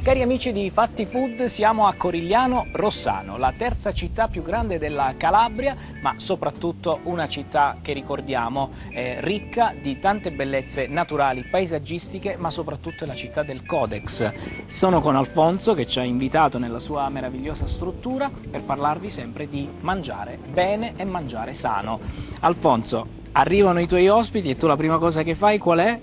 Cari amici di Fatti Food, siamo a Corigliano Rossano, la terza città più grande della Calabria, ma soprattutto una città che ricordiamo ricca di tante bellezze naturali, paesaggistiche, ma soprattutto è la città del Codex. Sono con Alfonso che ci ha invitato nella sua meravigliosa struttura per parlarvi sempre di mangiare bene e mangiare sano. Alfonso, arrivano i tuoi ospiti e tu la prima cosa che fai qual è?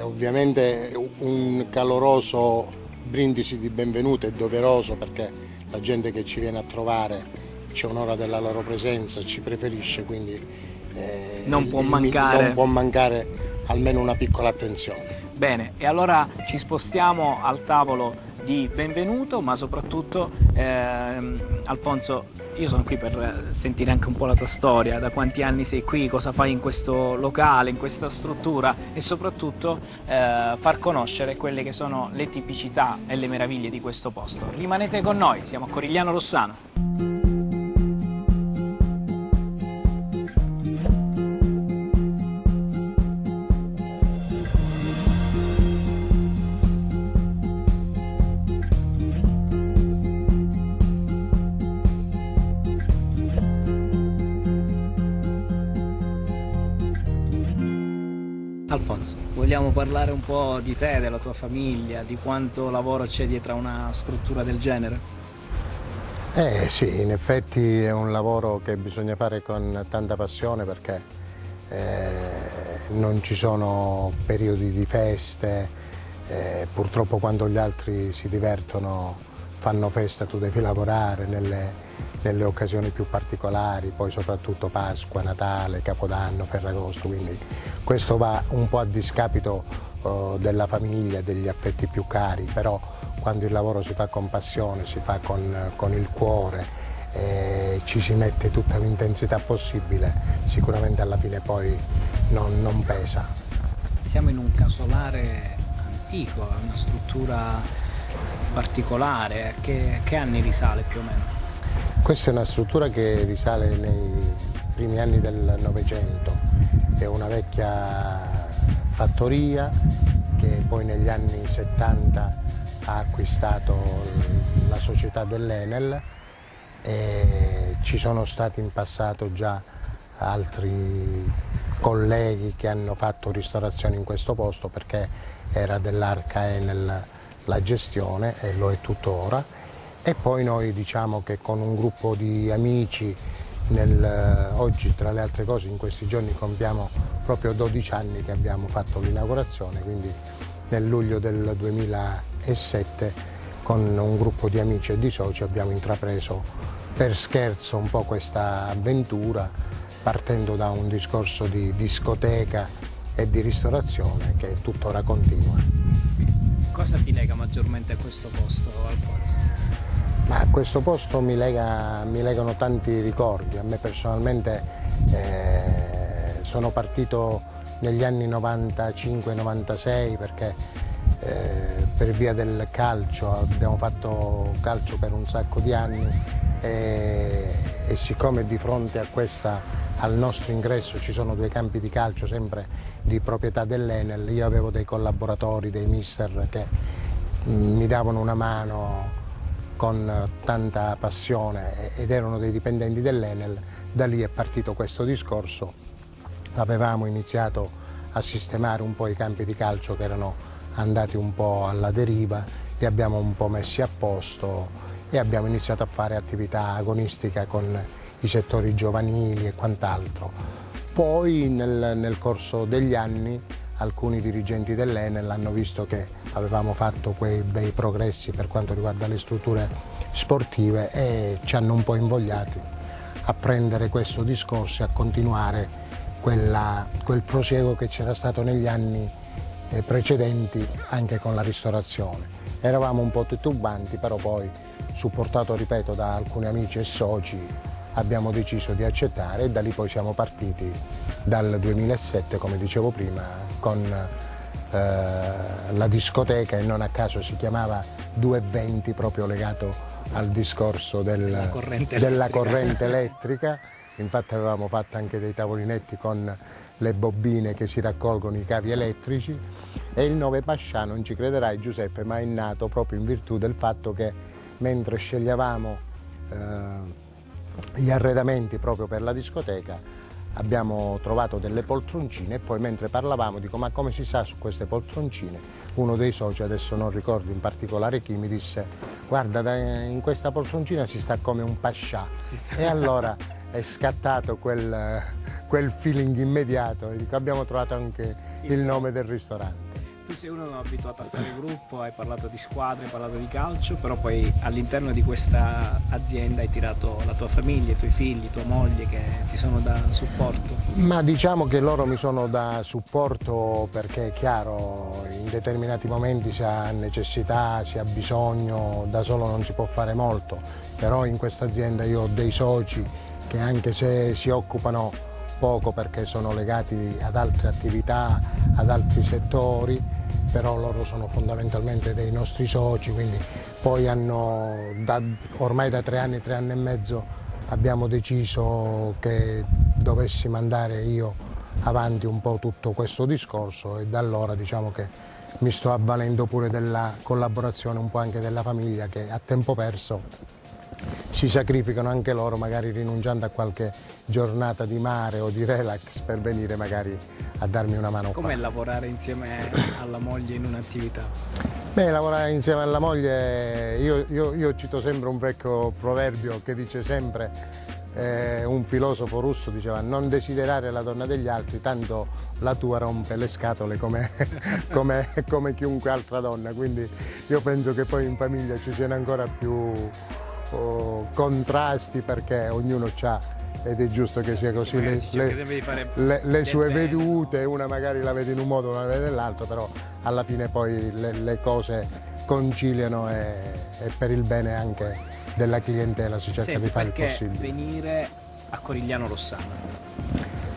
Ovviamente un caloroso brindisi di benvenuto è doveroso, perché la gente che ci viene a trovare c'è un'ora della loro presenza, ci preferisce, quindi non può mancare almeno una piccola attenzione. Bene, e allora ci spostiamo al tavolo di benvenuto, ma soprattutto Alfonso, io sono qui per sentire anche un po' la tua storia, da quanti anni sei qui, cosa fai in questo locale, in questa struttura, e soprattutto far conoscere quelle che sono le tipicità e le meraviglie di questo posto. Rimanete con noi, siamo a Corigliano Rossano. Alfonso, vogliamo parlare un po' di te, della tua famiglia, di quanto lavoro c'è dietro a una struttura del genere? Sì, in effetti è un lavoro che bisogna fare con tanta passione, perché non ci sono periodi di feste, purtroppo quando gli altri si divertono, fanno festa, tu devi lavorare nelle occasioni più particolari, poi soprattutto Pasqua, Natale, Capodanno, Ferragosto, quindi questo va un po' a discapito della famiglia, degli affetti più cari, però quando il lavoro si fa con passione, si fa con il cuore, ci si mette tutta l'intensità possibile, sicuramente alla fine poi non pesa. Siamo in un casolare antico, una struttura particolare, che anni risale più o meno? Questa è una struttura che risale nei primi anni del Novecento, è una vecchia fattoria che poi negli anni 70 ha acquistato la società dell'Enel, e ci sono stati in passato già altri colleghi che hanno fatto ristorazione in questo posto, perché era dell'Arca Enel la gestione e lo è tuttora. E poi noi diciamo che con un gruppo di amici, oggi tra le altre cose in questi giorni compiamo proprio 12 anni che abbiamo fatto l'inaugurazione, quindi nel luglio del 2007 con un gruppo di amici e di soci abbiamo intrapreso per scherzo un po' questa avventura, partendo da un discorso di discoteca e di ristorazione che tuttora continua. Cosa ti lega maggiormente a questo posto, Alfonso? Ma a questo posto mi legano tanti ricordi. A me personalmente sono partito negli anni 95-96 perché per via del calcio, abbiamo fatto calcio per un sacco di anni, e siccome di fronte al nostro ingresso ci sono due campi di calcio sempre di proprietà dell'Enel, io avevo dei collaboratori, dei mister che mi davano una mano con tanta passione ed erano dei dipendenti dell'Enel. Da lì è partito questo discorso. Avevamo iniziato a sistemare un po' i campi di calcio che erano andati un po' alla deriva, li abbiamo un po' messi a posto e abbiamo iniziato a fare attività agonistica con i settori giovanili e quant'altro. Poi nel corso degli anni alcuni dirigenti dell'Enel hanno visto che avevamo fatto quei bei progressi per quanto riguarda le strutture sportive e ci hanno un po' invogliati a prendere questo discorso e a continuare quel prosieguo che c'era stato negli anni precedenti anche con la ristorazione. Eravamo un po' titubanti, però poi supportato, ripeto, da alcuni amici e soci, abbiamo deciso di accettare e da lì poi siamo partiti dal 2007, come dicevo prima, con la discoteca, e non a caso si chiamava 220 proprio legato al discorso della corrente elettrica. Infatti avevamo fatto anche dei tavolinetti con le bobine che si raccolgono, i cavi elettrici, E il nome Pascià, non ci crederai Giuseppe, ma è nato proprio in virtù del fatto che mentre sceglievamo gli arredamenti proprio per la discoteca abbiamo trovato delle poltroncine e poi mentre parlavamo dico ma come si sa su queste poltroncine? Uno dei soci, adesso non ricordo in particolare chi, mi disse guarda in questa poltroncina si sta come un pascià e allora è scattato quel feeling immediato e dico abbiamo trovato anche il nome del ristorante. Tu sei uno abituato a fare gruppo, hai parlato di squadre, hai parlato di calcio, però poi all'interno di questa azienda hai tirato la tua famiglia, i tuoi figli, tua moglie che ti sono da supporto. Ma diciamo che loro mi sono da supporto perché è chiaro, in determinati momenti si ha necessità, si ha bisogno, da solo non si può fare molto, però in questa azienda io ho dei soci che anche se si occupano poco perché sono legati ad altre attività, ad altri settori, però loro sono fondamentalmente dei nostri soci, quindi poi ormai da 3 anni e mezzo abbiamo deciso che dovessi mandare io avanti un po' tutto questo discorso e da allora diciamo che mi sto avvalendo pure della collaborazione un po' anche della famiglia che a tempo perso si sacrificano anche loro, magari rinunciando a qualche giornata di mare o di relax per venire magari a darmi una mano. Com'è lavorare insieme alla moglie in un'attività? Beh, lavorare insieme alla moglie, io cito sempre un vecchio proverbio che dice sempre, un filosofo russo diceva non desiderare la donna degli altri, tanto la tua rompe le scatole come chiunque altra donna, quindi io penso che poi in famiglia ci siano ancora più contrasti perché ognuno ha, ed è giusto che sia così, le sue vedute, una magari la vede in un modo, una la vede nell'altro, però alla fine poi le cose conciliano e per il bene anche della clientela si cerca di fare il possibile. Perché venire a Corigliano Rossano?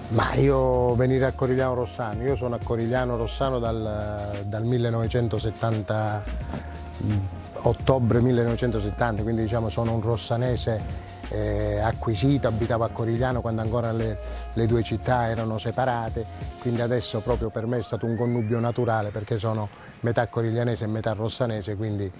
Ma io venire a Corigliano Rossano, io sono a Corigliano Rossano dal 1970, ottobre 1970, quindi diciamo sono un rossanese acquisito, abitavo a Corigliano quando ancora le due città erano separate, quindi adesso proprio per me è stato un connubio naturale perché sono metà coriglianese e metà rossanese, quindi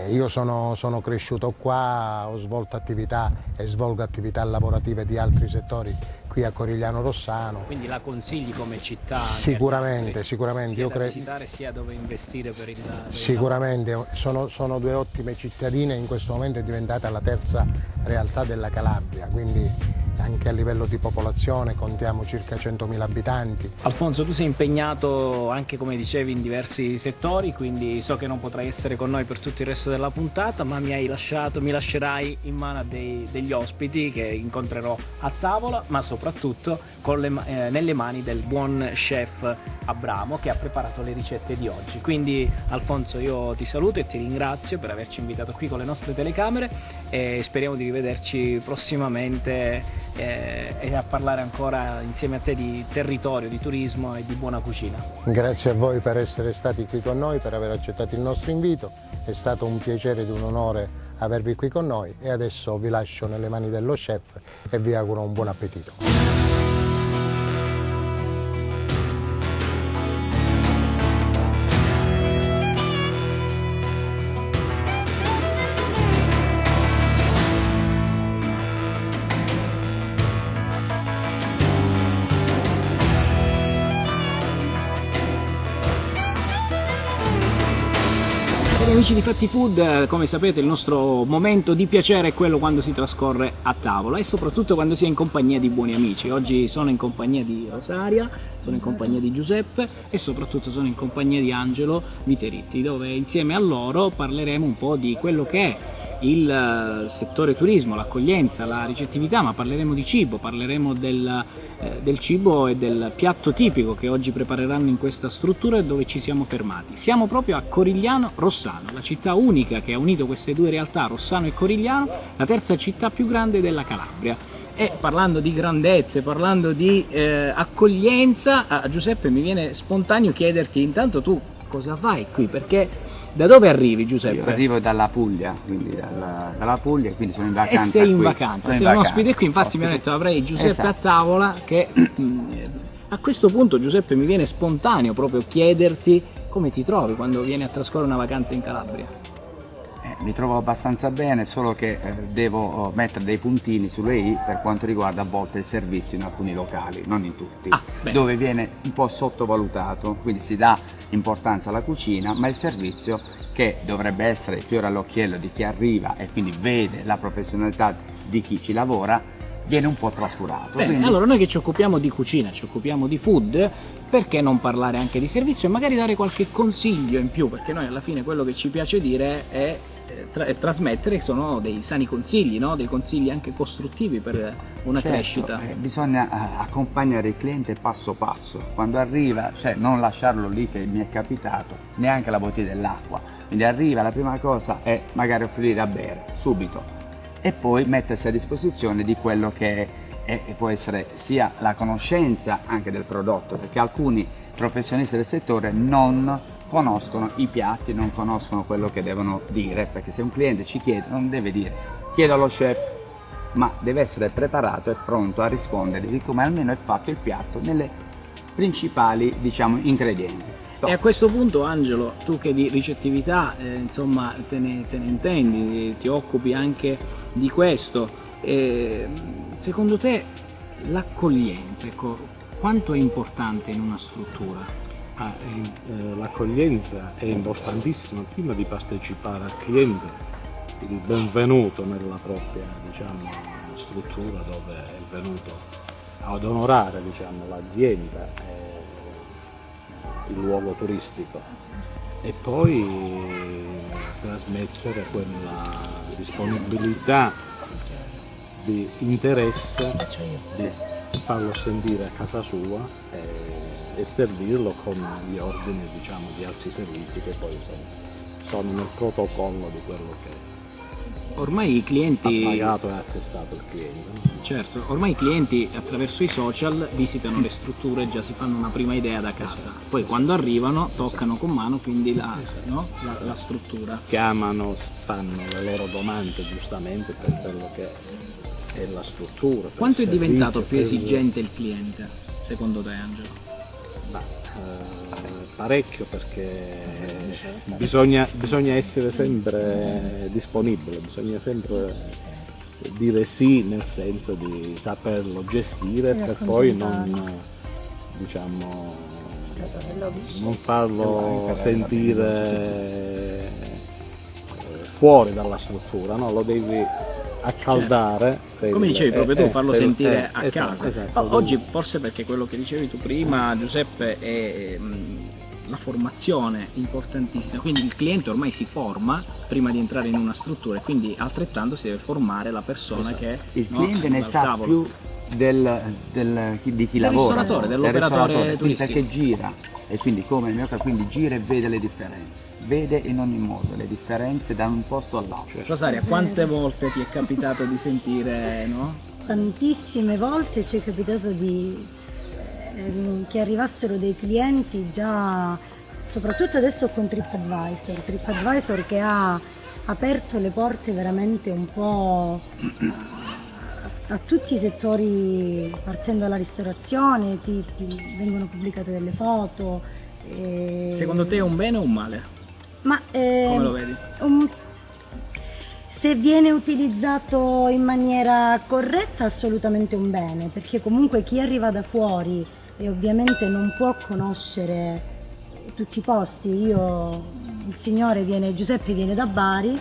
io sono cresciuto qua, ho svolto attività e svolgo attività lavorative di altri settori qui a Corigliano Rossano. Quindi la consigli come città? Sicuramente. Sia Io da visitare sia dove investire per il sicuramente, sono due ottime cittadine, in questo momento è diventata la terza realtà della Calabria, quindi anche a livello di popolazione contiamo circa 100.000 abitanti. Alfonso, tu sei impegnato anche come dicevi in diversi settori, quindi so che non potrai essere con noi per tutto il resto della puntata, ma mi lascerai in mano a degli ospiti che incontrerò a tavola, ma soprattutto nelle mani del buon chef Abramo che ha preparato le ricette di oggi. Quindi Alfonso, io ti saluto e ti ringrazio per averci invitato qui con le nostre telecamere e speriamo di rivederci prossimamente e a parlare ancora insieme a te di territorio, di turismo e di buona cucina. Grazie a voi per essere stati qui con noi, per aver accettato il nostro invito, è stato un piacere ed un onore avervi qui con noi e adesso vi lascio nelle mani dello chef e vi auguro un buon appetito. Amici di Fatti Food, come sapete il nostro momento di piacere è quello quando si trascorre a tavola e soprattutto quando si è in compagnia di buoni amici. Oggi sono in compagnia di Rosaria, sono in compagnia di Giuseppe e soprattutto sono in compagnia di Angelo Viteritti, dove insieme a loro parleremo un po' di quello che è il settore turismo, l'accoglienza, la ricettività, ma parleremo di cibo, parleremo del cibo e del piatto tipico che oggi prepareranno in questa struttura dove ci siamo fermati. Siamo proprio a Corigliano Rossano, la città unica che ha unito queste due realtà, Rossano e Corigliano, la terza città più grande della Calabria. E parlando di grandezze, parlando di accoglienza, a Giuseppe mi viene spontaneo chiederti intanto tu cosa fai qui, perché da dove arrivi, Giuseppe? Io arrivo dalla Puglia, quindi dalla Puglia, quindi sono in vacanza. E sei in vacanza, sei un ospite qui, infatti mi ha detto avrei Giuseppe a tavola che A questo punto, Giuseppe, mi viene spontaneo proprio chiederti come ti trovi quando vieni a trascorrere una vacanza in Calabria. Mi trovo abbastanza bene, solo che devo mettere dei puntini sulle i per quanto riguarda a volte il servizio in alcuni locali, non in tutti, dove viene un po' sottovalutato, quindi si dà importanza alla cucina, ma il servizio, che dovrebbe essere il fiore all'occhiello di chi arriva e quindi vede la professionalità di chi ci lavora, viene un po' trascurato. Bene, quindi... allora noi che ci occupiamo di cucina, ci occupiamo di food, perché non parlare anche di servizio e magari dare qualche consiglio in più, perché noi alla fine quello che ci piace dire è trasmettere sono dei sani consigli, no? Dei consigli anche costruttivi per una crescita. Bisogna accompagnare il cliente passo passo, quando arriva, cioè non lasciarlo lì, che mi è capitato, neanche la bottiglia dell'acqua, quindi arriva, la prima cosa è magari offrire da bere subito e poi mettersi a disposizione di quello che può essere sia la conoscenza anche del prodotto, perché alcuni professionisti del settore non conoscono i piatti, non conoscono quello che devono dire, perché se un cliente ci chiede non deve dire chiedo allo chef, ma deve essere preparato e pronto a rispondere di come almeno è fatto il piatto nelle principali, diciamo, ingredienti. E a questo punto, Angelo, tu che di ricettività insomma te ne intendi, ti occupi anche di questo, secondo te l'accoglienza, ecco, quanto è importante in una struttura? L'accoglienza è importantissima prima di partecipare al cliente, il benvenuto nella propria, diciamo, struttura dove è venuto ad onorare, diciamo, l'azienda e il luogo turistico, e poi trasmettere quella disponibilità di interesse di farlo sentire a casa sua e servirlo con gli ordini, diciamo, di altri servizi che poi sono nel protocollo di quello che ormai i clienti ha pagato e attestato il cliente, no? Certo, ormai i clienti attraverso i social visitano le strutture e già si fanno una prima idea da casa, poi quando arrivano toccano con mano quindi la struttura. Chiamano, fanno le loro domande giustamente per quello che è la struttura. Quanto è diventato più esigente il cliente, secondo te, Angelo? Parecchio, perché bisogna essere sempre disponibile, bisogna sempre dire sì, nel senso di saperlo gestire per poi non, diciamo, non farlo sentire fuori dalla struttura, no? Lo devi accaldare. Come dicevi proprio tu, farlo sentire a esatto, casa. esatto. Oggi forse, perché quello che dicevi tu prima, Giuseppe, è la formazione importantissima, quindi il cliente ormai si forma prima di entrare in una struttura e quindi altrettanto si deve formare la persona che il cliente ne sa tavolo. più di chi lavora, ristoratore, dell'operatore turistico, perché gira, e quindi come nel mio caso, quindi gira e vede le differenze, vede in ogni modo le differenze da un posto all'altro. Rosaria, quante volte ti è capitato di sentire, no? Tantissime volte ci è capitato che arrivassero dei clienti già, soprattutto adesso con TripAdvisor che ha aperto le porte veramente un po' a tutti i settori, partendo dalla ristorazione, vengono pubblicate delle foto. Secondo te è un bene o un male? Ma come lo vedi? Se viene utilizzato in maniera corretta, assolutamente un bene, perché comunque chi arriva da fuori e ovviamente non può conoscere tutti i posti. Il signore Giuseppe viene da Bari,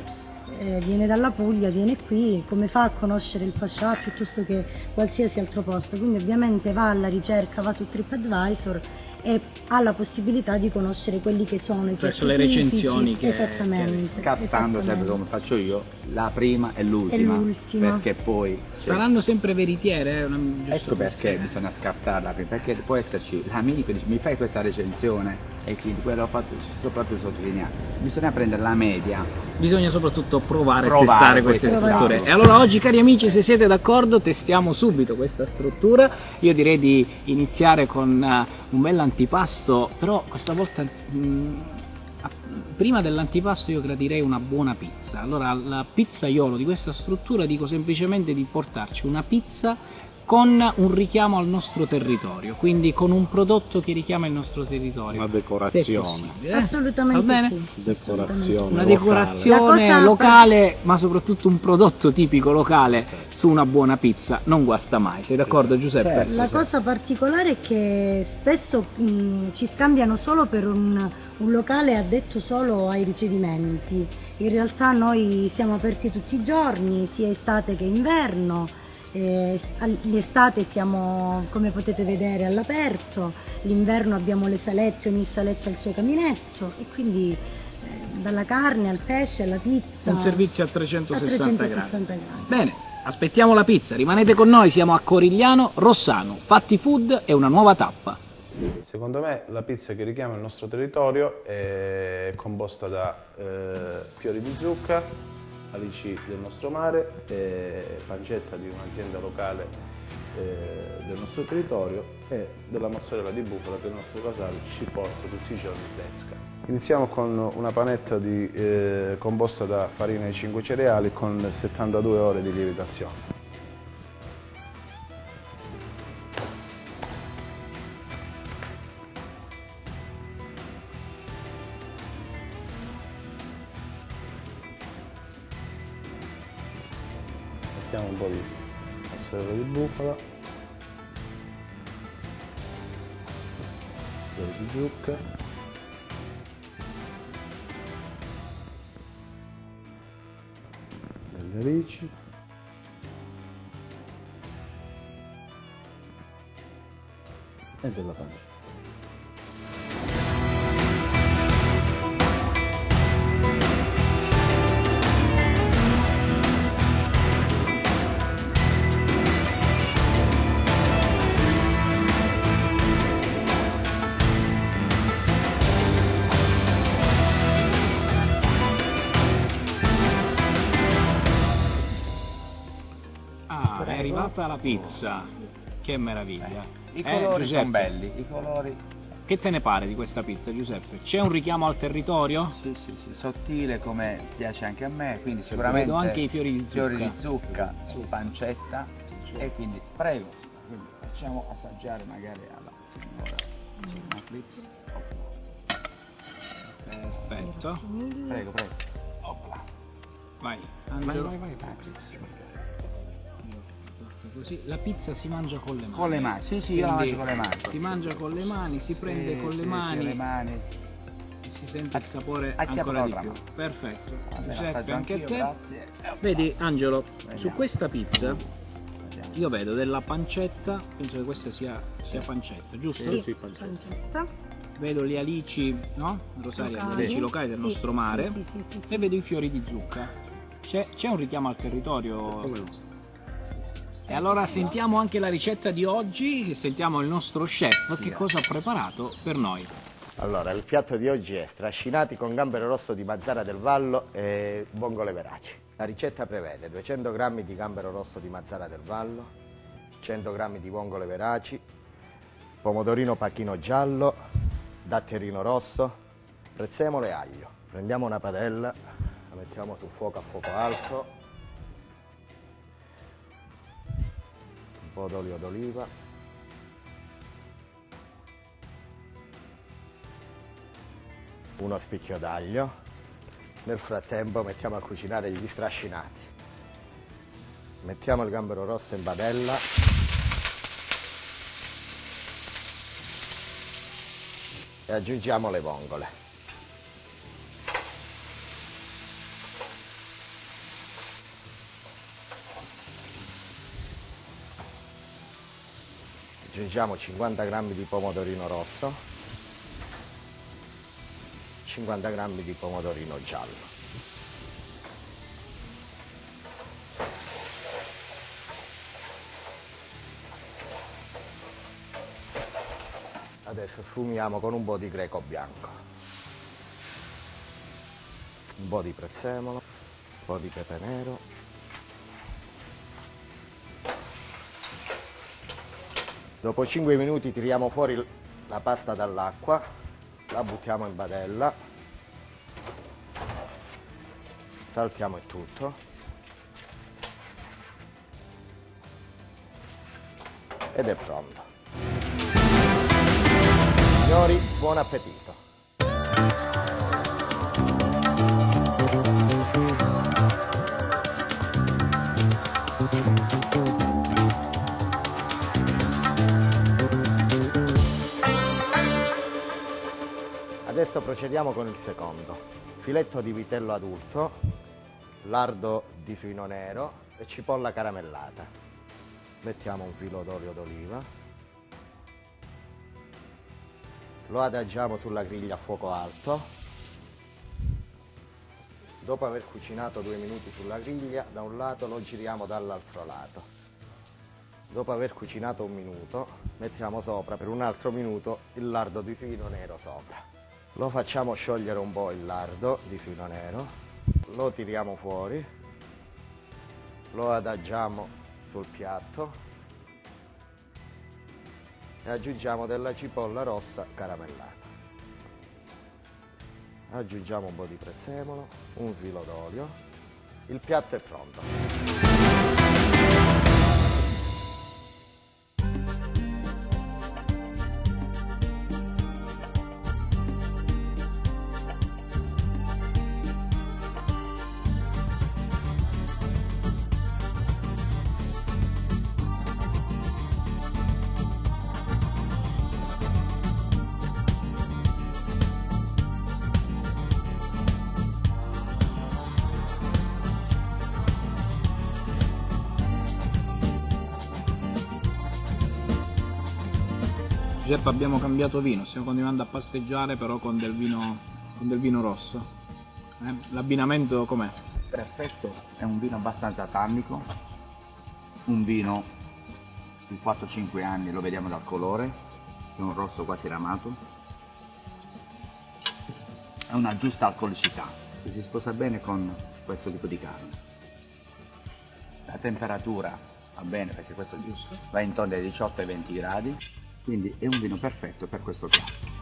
viene dalla Puglia, viene qui, come fa a conoscere il Pascià piuttosto che qualsiasi altro posto? Quindi ovviamente va alla ricerca, va su TripAdvisor e ha la possibilità di conoscere quelli che sono i piatti le recensioni tipici, esattamente, scattando sempre come faccio io, la prima e l'ultima, perché poi saranno sempre veritiere, ecco perché bisogna scattarla, perché può esserci l'amico dice mi fai questa recensione e quindi quello ho fatto proprio sottolineare, bisogna prendere la media, bisogna soprattutto provare a testare queste strutture. esatto. E allora oggi, cari amici, se siete d'accordo, testiamo subito questa struttura. Io direi di iniziare con un bel antipasto, però questa volta prima dell'antipasto io gradirei una buona pizza. Allora, al pizzaiolo di questa struttura dico semplicemente di portarci una pizza con un richiamo al nostro territorio, quindi con un prodotto che richiama il nostro territorio. Una se è decorazione. possibile, Assolutamente Va bene? sì. Decorazione. Una sì. decorazione La cosa locale, ma soprattutto un prodotto tipico locale su una buona pizza non guasta mai. Sei d'accordo, Giuseppe? Certo. La cosa particolare è che spesso ci scambiano solo per un locale addetto solo ai ricevimenti. In realtà noi siamo aperti tutti i giorni, sia estate che inverno. L'estate siamo, come potete vedere, all'aperto, l'inverno abbiamo le salette, ogni saletta ha il suo caminetto e quindi dalla carne al pesce alla pizza. Un servizio a 360 360 gradi. Bene, aspettiamo la pizza, rimanete con noi, siamo a Corigliano, Rossano. Fatti Food è una nuova tappa. Secondo me la pizza che richiama il nostro territorio è composta da fiori di zucca, alici del nostro mare, pancetta di un'azienda locale del nostro territorio e della mozzarella di bufala che il nostro casale ci porta tutti i giorni fresca. Iniziamo con una panetta composta da farina di 5 cereali con 72 ore di lievitazione. Mettiamo un po' di mozzarella di bufala, fiori di zucca, delle alici, e della pancetta. Ah, è arrivata la pizza. Che meraviglia. I colori Giuseppe? sono belli, i colori. Che te ne pare di questa pizza, Giuseppe? C'è un richiamo al territorio? Sì, sottile come piace anche a me, quindi sicuramente Vedo anche i fiori di zucca. fiori di zucca su pancetta e quindi prego, quindi facciamo assaggiare magari alla signora senatrice. Perfetto. Prego. Opla. Vai, Angelo. Vai. Così la pizza si mangia con le mani. Con le mani, sì, io la Quindi mangio con le mani. Si mangia con le mani, si prende Sì, con sì, le sì, mani le mani. e si sente il sapore acchiappo ancora di l'altra più. mano. Perfetto. Almeno Giuseppe, assaggio anche a anch'io, te. grazie. Vedi, Angelo, su Vediamo. questa pizza Vediamo. io vedo della pancetta, penso che questa sia pancetta, giusto? Sì, pancetta. Vedo le alici, no? Rosaria, le alici locali del Sì, nostro mare sì. e vedo i fiori di zucca. C'è un richiamo al territorio? Come no? E allora sentiamo anche la ricetta di oggi, sentiamo il nostro chef che cosa ha preparato per noi. Allora, il piatto di oggi è strascinati con gambero rosso di Mazzara del Vallo e vongole veraci. La ricetta prevede 200 g di gambero rosso di Mazzara del Vallo, 100 g di vongole veraci, pomodorino pacchino giallo, datterino rosso, prezzemolo e aglio. Prendiamo una padella, la mettiamo sul fuoco a fuoco alto, un po' d'olio d'oliva, uno spicchio d'aglio. Nel frattempo mettiamo a cucinare gli strascinati. Mettiamo il gambero rosso in padella. E aggiungiamo le vongole. Aggiungiamo 50 g di pomodorino rosso, 50 g di pomodorino giallo. Adesso sfumiamo con un po' di greco bianco, un po' di prezzemolo, un po' di pepe nero. Dopo 5 minuti tiriamo fuori la pasta dall'acqua, la buttiamo in padella, saltiamo il tutto. ed è pronto. Signori, buon appetito! Adesso procediamo con il secondo. Filetto di vitello adulto, lardo di suino nero e cipolla caramellata. Mettiamo un filo d'olio d'oliva. Lo adagiamo sulla griglia a fuoco alto. Dopo aver cucinato 2 minuti sulla griglia, da un lato lo giriamo dall'altro lato. Dopo aver cucinato 1 minuto, mettiamo sopra per un altro minuto il lardo di suino nero sopra. Lo facciamo sciogliere un po' il lardo di suino nero, lo tiriamo fuori, lo adagiamo sul piatto e aggiungiamo della cipolla rossa caramellata. Aggiungiamo un po' di prezzemolo, un filo d'olio, il piatto è pronto. Giuseppe, abbiamo cambiato vino, stiamo continuando a pasteggiare però con del vino rosso. L'abbinamento com'è? Perfetto, è un vino abbastanza tannico, un vino di 4-5 anni, lo vediamo dal colore, è un rosso quasi ramato, è una giusta alcolicità che si sposa bene con questo tipo di carne. La temperatura va bene perché questo giusto va intorno ai 18 ai 20 gradi, quindi è un vino perfetto per questo piatto.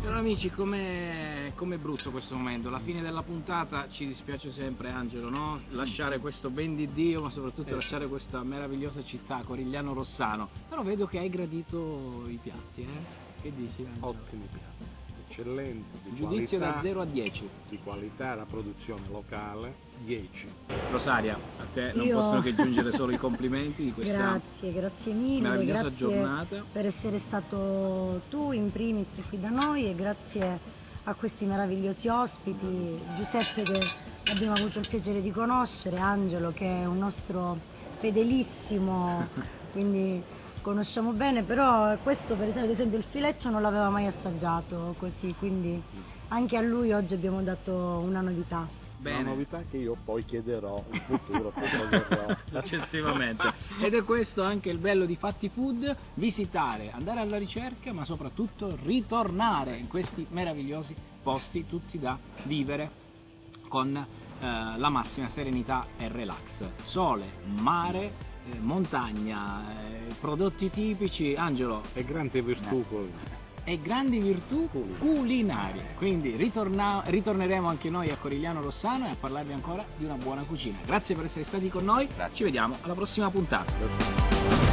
Amici, com'è brutto questo momento? Alla fine della puntata ci dispiace sempre, Angelo, no? Lasciare questo ben di Dio, ma soprattutto lasciare questa meravigliosa città, Corigliano Rossano. Però vedo che hai gradito i piatti, eh? Che dici, Angelo? Ottimi piatti, eccellenti, di Giudizio qualità, da 0 a 10. di qualità, la produzione locale, 10. Rosaria, a te non Io- possono che giungere solo i complimenti di questa Grazie mille, meravigliosa grazie giornata. per essere stato tu in primis qui da noi e grazie a questi meravigliosi ospiti, Giuseppe che abbiamo avuto il piacere di conoscere, Angelo che è un nostro fedelissimo, quindi conosciamo bene, però questo per esempio il filetto non l'aveva mai assaggiato così, quindi anche a lui oggi abbiamo dato una novità. Una Bene. novità che io poi chiederò in futuro, poi proverrò. Successivamente. Ed è questo anche il bello di Fatti Food: visitare, andare alla ricerca, ma soprattutto ritornare in questi meravigliosi posti tutti da vivere con la massima serenità e relax. Sole, mare, montagna, prodotti tipici, Angelo, E grande virtù poi. e grandi virtù culinarie. Quindi ritorneremo anche noi a Corigliano Rossano e a parlarvi ancora di una buona cucina. Grazie per essere stati con noi, Grazie. ci vediamo alla prossima puntata.